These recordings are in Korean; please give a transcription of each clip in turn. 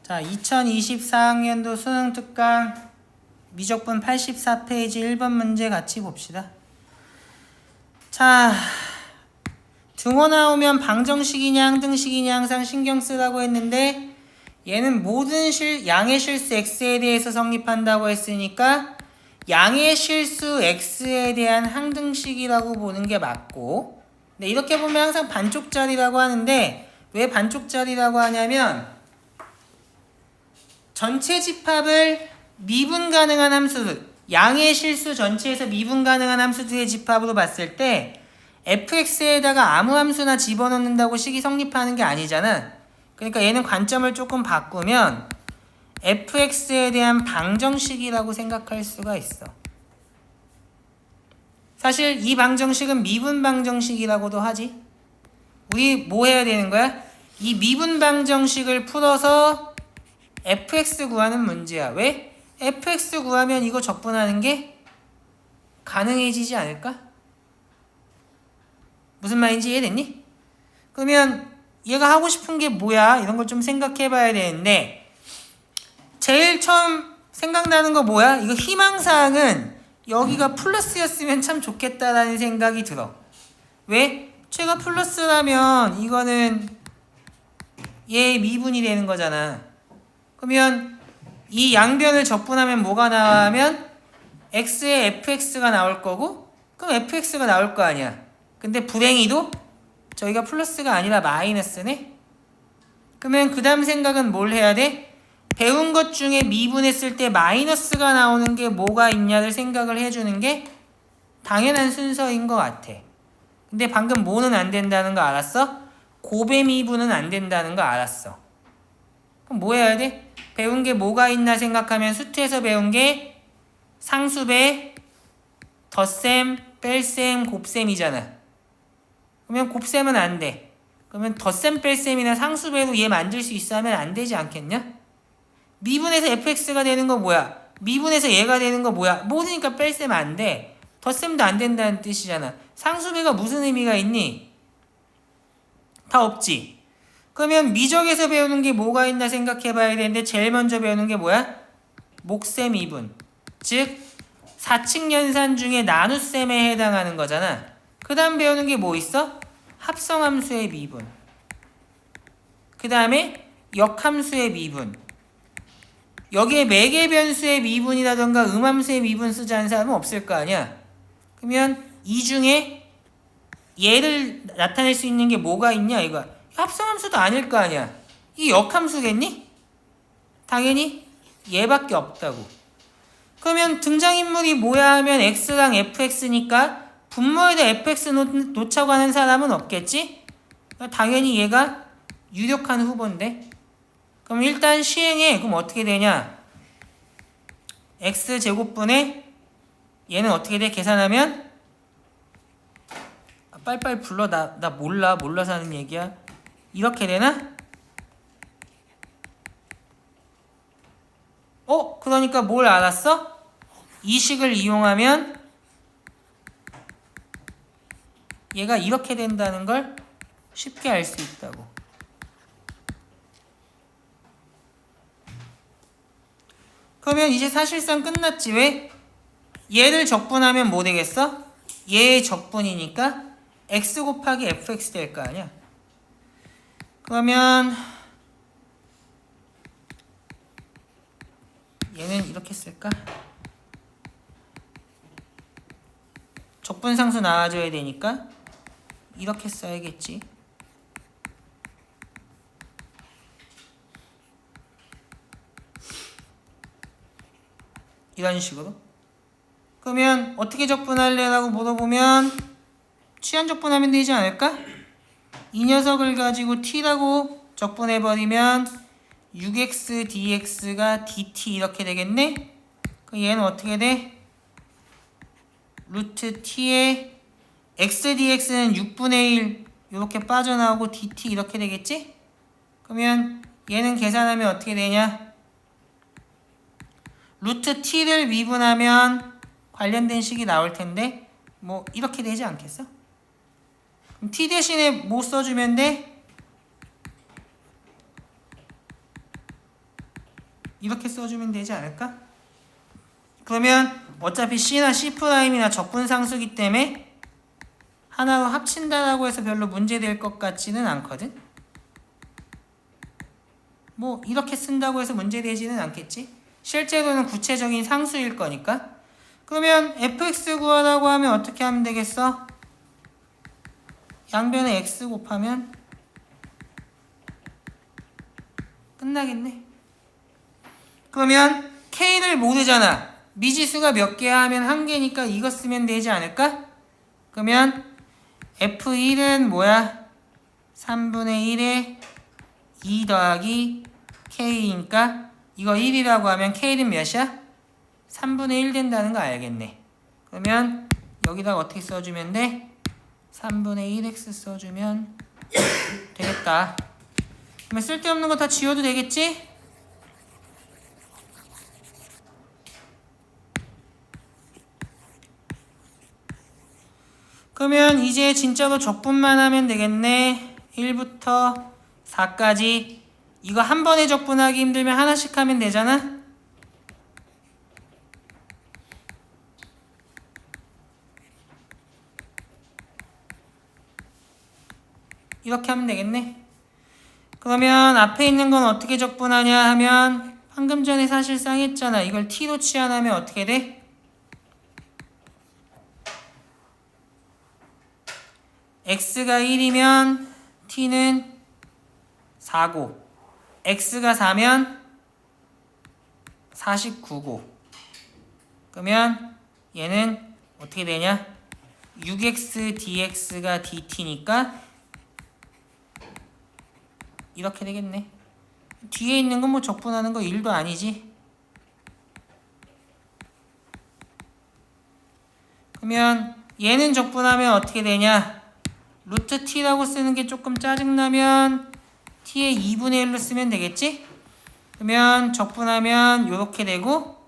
자, 2024학년도 수능 특강 미적분 84페이지 1번 문제 같이 봅시다. 자, 등호 나오면 방정식이냐 항등식이냐 항상 신경 쓰라고 했는데 얘는 모든 양의 실수 x에 대해서 성립한다고 했으니까 양의 실수 x에 대한 항등식이라고 보는 게 맞고, 네, 이렇게 보면 항상 반쪽짜리라고 하는데 왜 반쪽짜리라고 하냐면 전체 집합을 미분 가능한 함수, 양의 실수 전체에서 미분 가능한 함수들의 집합으로 봤을 때 fx에다가 아무 함수나 집어넣는다고 식이 성립하는 게 아니잖아. 그러니까 얘는 관점을 조금 바꾸면 fx에 대한 방정식이라고 생각할 수가 있어. 사실 이 방정식은 미분 방정식이라고도 하지. 우리 뭐 해야 되는 거야? 이 미분 방정식을 풀어서 fx 구하는 문제야. 왜? fx 구하면 이거 적분하는 게 가능해지지 않을까? 무슨 말인지 이해됐니? 그러면 얘가 하고 싶은 게 뭐야? 이런 걸 좀 생각해 봐야 되는데, 제일 처음 생각나는 거 뭐야? 이거 희망사항은 여기가 플러스였으면 참 좋겠다라는 생각이 들어. 왜? 최가 플러스라면 이거는 얘 미분이 되는 거잖아. 그러면 이 양변을 적분하면 뭐가 나오면 x에 fx가 나올 거고, 그럼 fx가 나올 거 아니야. 근데 불행히도 저희가 플러스가 아니라 마이너스네. 그러면 그 다음 생각은 뭘 해야 돼? 배운 것 중에 미분했을 때 마이너스가 나오는 게 뭐가 있냐를 생각을 해주는 게 당연한 순서인 것 같아. 근데 방금 뭐는 안 된다는 거 알았어? 곱의 미분은 안 된다는 거 알았어. 그럼 뭐 해야 돼? 배운 게 뭐가 있나 생각하면 수트에서 배운 게 상수배, 덧셈, 뺄셈, 곱셈이잖아. 그러면 곱셈은 안 돼. 그러면 덧셈, 뺄셈이나 상수배로 얘 만들 수 있어 하면 안 되지 않겠냐? 미분에서 fx가 되는 거 뭐야? 미분에서 얘가 되는 거 뭐야? 모르니까 뺄셈 안 돼. 덧셈도 안 된다는 뜻이잖아. 상수배가 무슨 의미가 있니? 다 없지. 그러면 미적에서 배우는 게 뭐가 있나 생각해 봐야 되는데 제일 먼저 배우는 게 뭐야? 목셈 미분. 즉 4층 연산 중에 나눗셈에 해당하는 거잖아. 그 다음 배우는 게 뭐 있어? 합성함수의 미분. 그 다음에 역함수의 미분. 여기에 매개변수의 미분이라던가 음함수의 미분 쓰지 않은 사람은 없을 거 아니야. 그러면 이 중에 얘를 나타낼 수 있는 게 뭐가 있냐 이거야. 합성함수도 아닐 거 아니야. 이 역함수겠니? 당연히 얘밖에 없다고. 그러면 등장인물이 뭐야 하면 x랑 fx니까 분모에다 fx 놓자고 하는 사람은 없겠지? 당연히 얘가 유력한 후보인데. 그럼 일단 시행해. 그럼 어떻게 되냐? x제곱분에 얘는 어떻게 돼? 계산하면 빨리빨리 불러. 나 몰라서 하는 얘기야. 이렇게 되나? 그러니까 뭘 알았어? 이 식을 이용하면 얘가 이렇게 된다는 걸 쉽게 알 수 있다고. 그러면 이제 사실상 끝났지. 왜? 얘를 적분하면 뭐 되겠어? 얘의 적분이니까 x 곱하기 fx 될 거 아니야. 그러면 얘는 이렇게 쓸까? 적분상수 나와줘야 되니까 이렇게 써야겠지. 이런 식으로. 그러면 어떻게 적분할래? 라고 물어보면 취한 적분하면 되지 않을까? 이 녀석을 가지고 t라고 적분해버리면 6x dx가 dt 이렇게 되겠네? 그럼 얘는 어떻게 돼? 루트 t에 x dx는 6분의 1 이렇게 빠져나오고 dt 이렇게 되겠지? 그러면 얘는 계산하면 어떻게 되냐? 루트 t를 미분하면 관련된 식이 나올 텐데 뭐 이렇게 되지 않겠어? 그럼 t 대신에 뭐 써주면 돼? 이렇게 써주면 되지 않을까? 그러면 어차피 C나 C'이나 적분상수기 때문에 하나로 합친다라고 해서 별로 문제될 것 같지는 않거든? 뭐 이렇게 쓴다고 해서 문제되지는 않겠지? 실제로는 구체적인 상수일 거니까. 그러면 fx 구하라고 하면 어떻게 하면 되겠어? 양변에 x 곱하면 끝나겠네. 그러면 k를 모르잖아. 미지수가 몇 개야 하면 한 개니까 이거 쓰면 되지 않을까? 그러면 f1은 뭐야? 3분의 1에 2 더하기 k니까 이거 1이라고 하면 k는 몇이야? 3분의 1 된다는 거 알겠네. 그러면 여기다가 어떻게 써주면 돼? 3분의 1x 써주면 되겠다. 그러면 쓸데없는 거 다 지워도 되겠지? 그러면 이제 진짜로 적분만 하면 되겠네. 1부터 4까지 이거 한 번에 적분하기 힘들면 하나씩 하면 되잖아? 이렇게 하면 되겠네. 그러면 앞에 있는 건 어떻게 적분하냐 하면 방금 전에 사실상 했잖아. 이걸 t로 치환하면 어떻게 돼? x가 1이면 t는 4고 x가 4면 49고 그러면 얘는 어떻게 되냐? 6x dx가 dt니까 이렇게 되겠네. 뒤에 있는 건 뭐 적분하는 거 1도 아니지. 그러면 얘는 적분하면 어떻게 되냐? 루트 t라고 쓰는 게 조금 짜증나면 t의 2분의 1로 쓰면 되겠지? 그러면 적분하면 이렇게 되고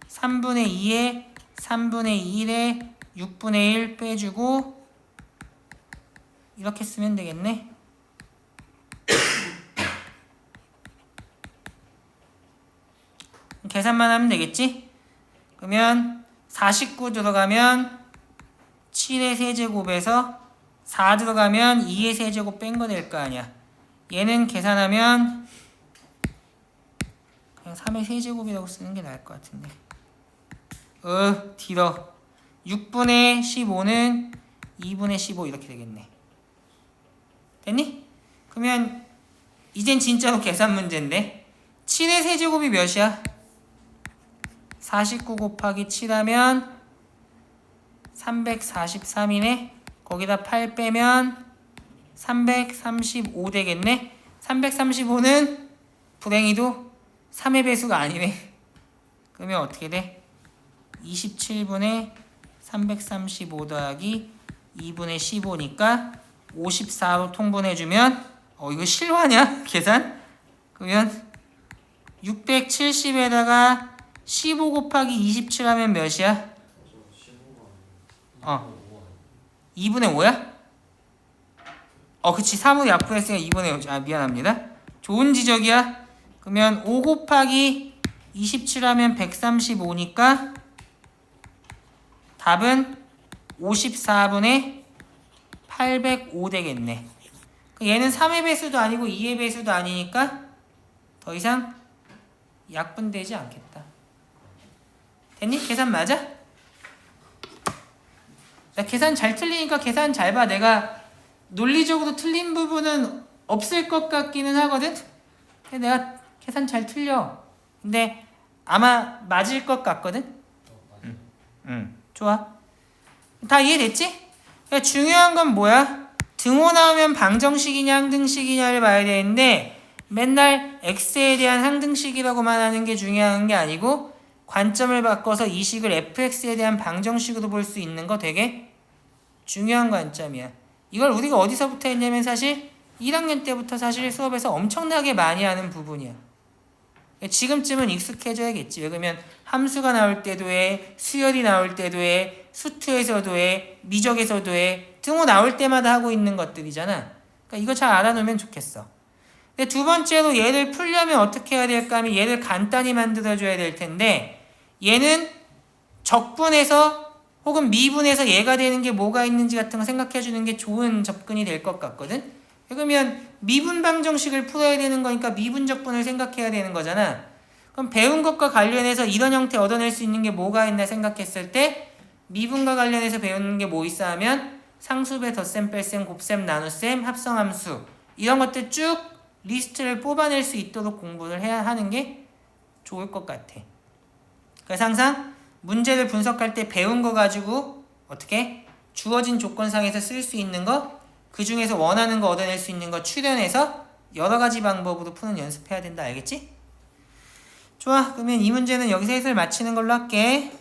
3분의 2에 3분의 1에 6분의 1 빼주고 이렇게 쓰면 되겠네. 계산만 하면 되겠지? 그러면 49 들어가면 7의 세제곱에서 4 들어가면 2의 세제곱 뺀 거 될 거 아니야. 얘는 계산하면 그냥 3의 세제곱이라고 쓰는 게 나을 것 같은데. 길어. 6분의 15는 2분의 15 이렇게 되겠네. 됐니? 그러면 이젠 진짜로 계산 문제인데 7의 세제곱이 몇이야? 49 곱하기 7하면 343이네. 거기다 8 빼면 335 되겠네. 335는 불행히도 3의 배수가 아니네. 그러면 어떻게 돼? 27분의 335 더하기 2분의 15니까 54로 통분해주면 이거 실화냐? 계산? 그러면 670에다가 15 곱하기 27 하면 몇이야? 2분의 5야? 그치. 3으로 약분했으니까 2분의 5. 미안합니다. 좋은 지적이야. 그러면 5 곱하기 27 하면 135니까 답은 54분의 805 되겠네. 얘는 3의 배수도 아니고 2의 배수도 아니니까 더 이상 약분되지 않겠다. 됐니? 계산 맞아? 나 계산 잘 틀리니까 계산 잘 봐. 내가 논리적으로 틀린 부분은 없을 것 같기는 하거든? 내가 계산 잘 틀려. 근데 아마 맞을 것 같거든? 좋아. 다 이해됐지? 그러니까 중요한 건 뭐야? 등호 나오면 방정식이냐 항등식이냐를 봐야 되는데 맨날 x에 대한 항등식이라고만 하는 게 중요한 게 아니고 관점을 바꿔서 이 식을 fx에 대한 방정식으로 볼 수 있는 거 되게 중요한 관점이야. 이걸 우리가 어디서부터 했냐면 사실 1학년 때부터 사실 수업에서 엄청나게 많이 하는 부분이야. 지금쯤은 익숙해져야겠지. 왜 그러면 함수가 나올 때도 해, 수열이 나올 때도 해, 수투에서도 해, 미적에서도 해, 등호 나올 때마다 하고 있는 것들이잖아. 그러니까 이거 잘 알아놓으면 좋겠어. 근데 두 번째로 얘를 풀려면 어떻게 해야 될까 하면 얘를 간단히 만들어줘야 될 텐데 얘는 적분해서 혹은 미분해서 얘가 되는 게 뭐가 있는지 같은 거 생각해주는 게 좋은 접근이 될 것 같거든. 그러면 미분 방정식을 풀어야 되는 거니까 미분 적분을 생각해야 되는 거잖아. 그럼 배운 것과 관련해서 이런 형태 얻어낼 수 있는 게 뭐가 있나 생각했을 때 미분과 관련해서 배우는 게 뭐 있어 하면 상수배, 덧셈, 뺄셈, 곱셈, 나눗셈, 합성함수 이런 것들 쭉 리스트를 뽑아낼 수 있도록 공부를 해야 하는 게 좋을 것 같아. 그래서 항상 문제를 분석할 때 배운 거 가지고 어떻게 주어진 조건상에서 쓸 수 있는 거, 그 중에서 원하는 거 얻어낼 수 있는 거 추려내서 여러 가지 방법으로 푸는 연습해야 된다. 알겠지? 좋아. 그러면 이 문제는 여기서 해설 마치는 걸로 할게.